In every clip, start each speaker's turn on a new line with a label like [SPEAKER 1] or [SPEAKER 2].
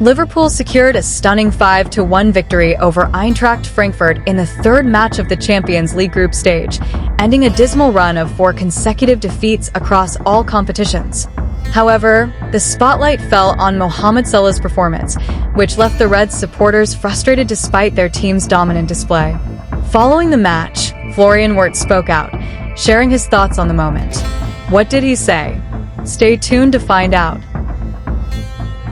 [SPEAKER 1] Liverpool secured a stunning 5-1 victory over Eintracht Frankfurt in the third match of the Champions League group stage, ending a dismal run of 4 consecutive defeats across all competitions. However, the spotlight fell on Mohamed Salah's performance, which left the Reds' supporters frustrated despite their team's dominant display. Following the match, Florian Wirtz spoke out, sharing his thoughts on the moment. What did he say? Stay tuned to find out.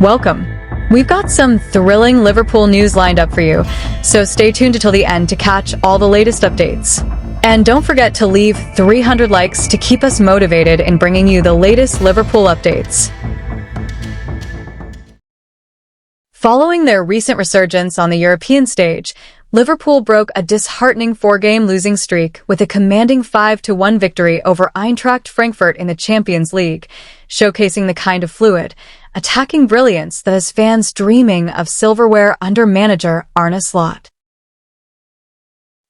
[SPEAKER 1] Welcome. We've got some thrilling Liverpool news lined up for you, so stay tuned until the end to catch all the latest updates. And don't forget to leave 300 likes to keep us motivated in bringing you the latest Liverpool updates. Following their recent resurgence on the European stage, Liverpool broke a disheartening 4-game losing streak with a commanding 5-1 victory over Eintracht Frankfurt in the Champions League, showcasing the kind of fluid, attacking brilliance that has fans dreaming of silverware under manager Arne Slot.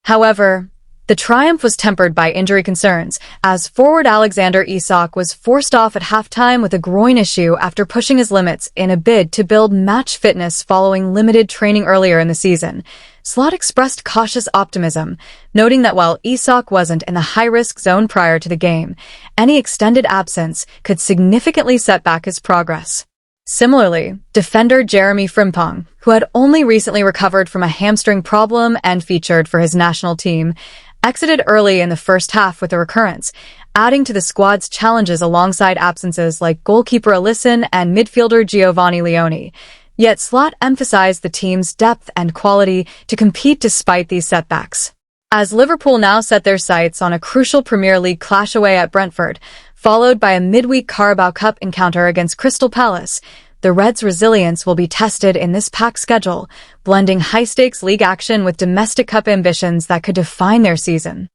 [SPEAKER 1] However, the triumph was tempered by injury concerns, as forward Alexander Isak was forced off at halftime with a groin issue after pushing his limits in a bid to build match fitness following limited training earlier in the season. Slot expressed cautious optimism, noting that while Isak wasn't in the high-risk zone prior to the game, any extended absence could significantly set back his progress. Similarly, defender Jeremy Frimpong, who had only recently recovered from a hamstring problem and featured for his national team, exited early in the first half with a recurrence, adding to the squad's challenges alongside absences like goalkeeper Alisson and midfielder Giovanni Leone. Yet Slot emphasized the team's depth and quality to compete despite these setbacks. As Liverpool now set their sights on a crucial Premier League clash away at Brentford, followed by a midweek Carabao Cup encounter against Crystal Palace, the Reds' resilience will be tested in this packed schedule, blending high-stakes league action with domestic cup ambitions that could define their season.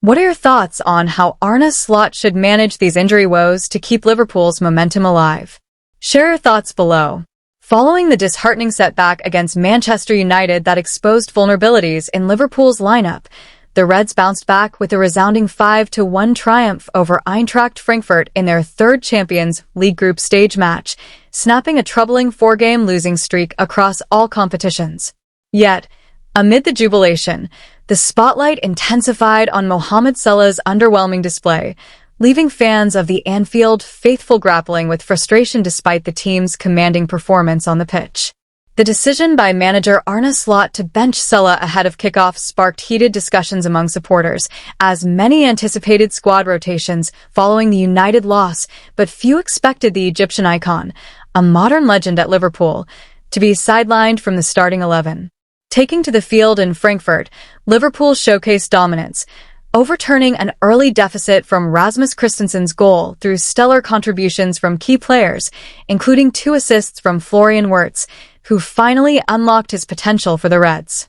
[SPEAKER 1] What are your thoughts on how Arne Slot should manage these injury woes to keep Liverpool's momentum alive? Share your thoughts below. Following the disheartening setback against Manchester United that exposed vulnerabilities in Liverpool's lineup, the Reds bounced back with a resounding 5-1 triumph over Eintracht Frankfurt in their third Champions League group stage match, snapping a troubling 4-game losing streak across all competitions. Yet, amid the jubilation, the spotlight intensified on Mohamed Salah's underwhelming display, leaving fans of the Anfield faithful grappling with frustration despite the team's commanding performance on the pitch. The decision by manager Arne Slot to bench Salah ahead of kickoff sparked heated discussions among supporters, as many anticipated squad rotations following the United loss, but few expected the Egyptian icon, a modern legend at Liverpool, to be sidelined from the starting 11. Taking to the field in Frankfurt, Liverpool showcased dominance, overturning an early deficit from Rasmus Christensen's goal through stellar contributions from key players, including 2 assists from Florian Wirtz, who finally unlocked his potential for the Reds.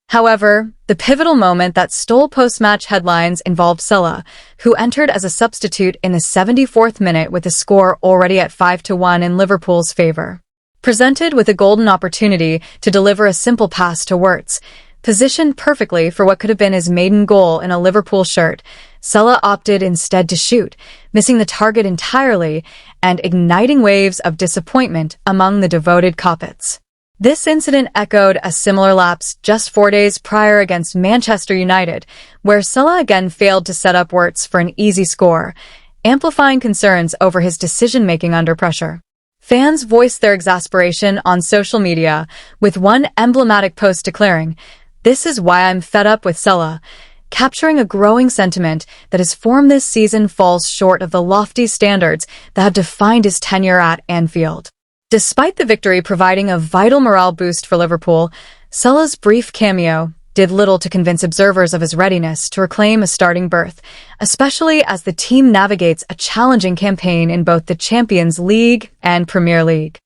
[SPEAKER 1] However, the pivotal moment that stole post-match headlines involved Salah, who entered as a substitute in the 74th minute with the score already at 5-1 in Liverpool's favor. Presented with a golden opportunity to deliver a simple pass to Wirtz, positioned perfectly for what could have been his maiden goal in a Liverpool shirt, Salah opted instead to shoot, missing the target entirely and igniting waves of disappointment among the devoted Coppets. This incident echoed a similar lapse just 4 days prior against Manchester United, where Salah again failed to set up Wirtz for an easy score, amplifying concerns over his decision-making under pressure. Fans voiced their exasperation on social media, with one emblematic post declaring, "This is why I'm fed up with Salah," capturing a growing sentiment that his form this season falls short of the lofty standards that have defined his tenure at Anfield. Despite the victory providing a vital morale boost for Liverpool, Salah's brief cameo did little to convince observers of his readiness to reclaim a starting berth, especially as the team navigates a challenging campaign in both the Champions League and Premier League.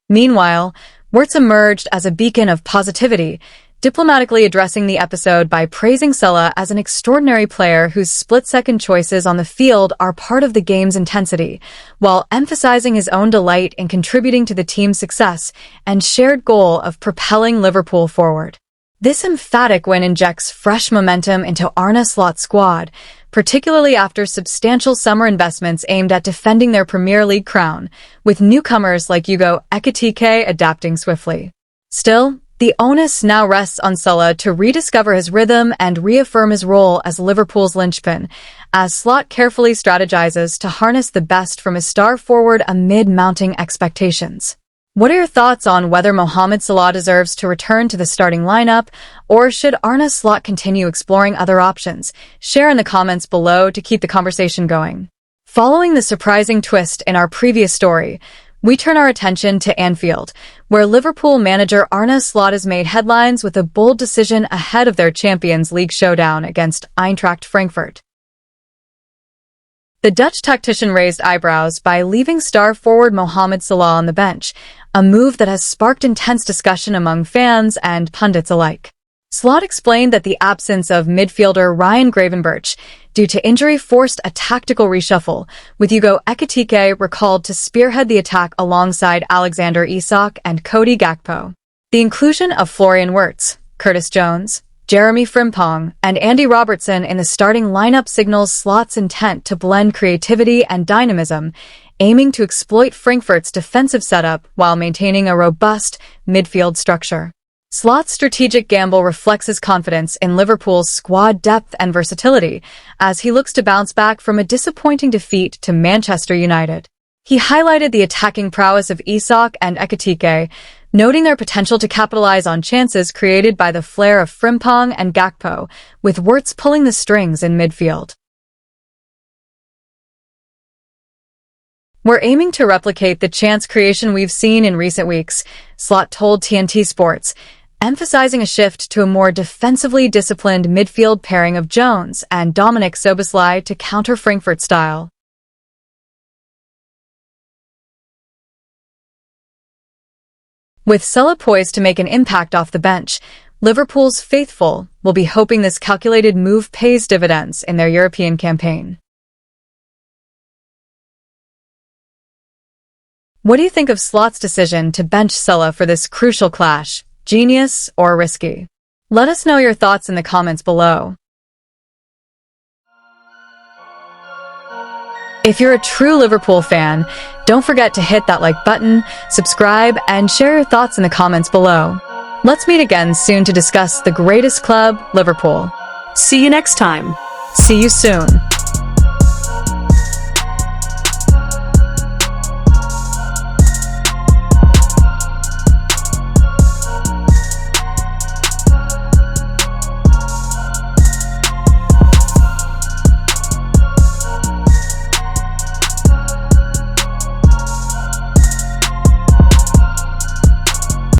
[SPEAKER 1] Meanwhile, Wirtz emerged as a beacon of positivity, diplomatically addressing the episode by praising Salah as an extraordinary player whose split-second choices on the field are part of the game's intensity, while emphasizing his own delight in contributing to the team's success and shared goal of propelling Liverpool forward. This emphatic win injects fresh momentum into Arne Slot's squad, particularly after substantial summer investments aimed at defending their Premier League crown, with newcomers like Hugo Ekitike adapting swiftly. Still, the onus now rests on Salah to rediscover his rhythm and reaffirm his role as Liverpool's linchpin, as Slot carefully strategizes to harness the best from his star forward amid mounting expectations. What are your thoughts on whether Mohamed Salah deserves to return to the starting lineup, or should Arne Slot continue exploring other options? Share in the comments below to keep the conversation going. Following the surprising twist in our previous story, we turn our attention to Anfield, where Liverpool manager Arne Slot has made headlines with a bold decision ahead of their Champions League showdown against Eintracht Frankfurt. The Dutch tactician raised eyebrows by leaving star forward Mohamed Salah on the bench, a move that has sparked intense discussion among fans and pundits alike. Slot explained that the absence of midfielder Ryan Gravenberch due to injury forced a tactical reshuffle, with Hugo Ekitike recalled to spearhead the attack alongside Alexander Isak and Cody Gakpo. The inclusion of Florian Wirtz, Curtis Jones, Jeremy Frimpong, and Andy Robertson in the starting lineup signals Slot's intent to blend creativity and dynamism, aiming to exploit Frankfurt's defensive setup while maintaining a robust midfield structure. Slot's strategic gamble reflects his confidence in Liverpool's squad depth and versatility, as he looks to bounce back from a disappointing defeat to Manchester United. He highlighted the attacking prowess of Isak and Ekitike, noting their potential to capitalize on chances created by the flair of Frimpong and Gakpo, with Wirtz pulling the strings in midfield. "We're aiming to replicate the chance creation we've seen in recent weeks," Slot told TNT Sports, emphasizing a shift to a more defensively disciplined midfield pairing of Jones and Dominic Szoboszlai to counter Frankfurt style. With Salah poised to make an impact off the bench, Liverpool's faithful will be hoping this calculated move pays dividends in their European campaign. What do you think of Slot's decision to bench Salah for this crucial clash? Genius or risky? Let us know your thoughts in the comments below. If you're a true Liverpool fan, don't forget to hit that like button, subscribe, and share your thoughts in the comments below. Let's meet again soon to discuss the greatest club, Liverpool.
[SPEAKER 2] See you next time.
[SPEAKER 1] See you soon.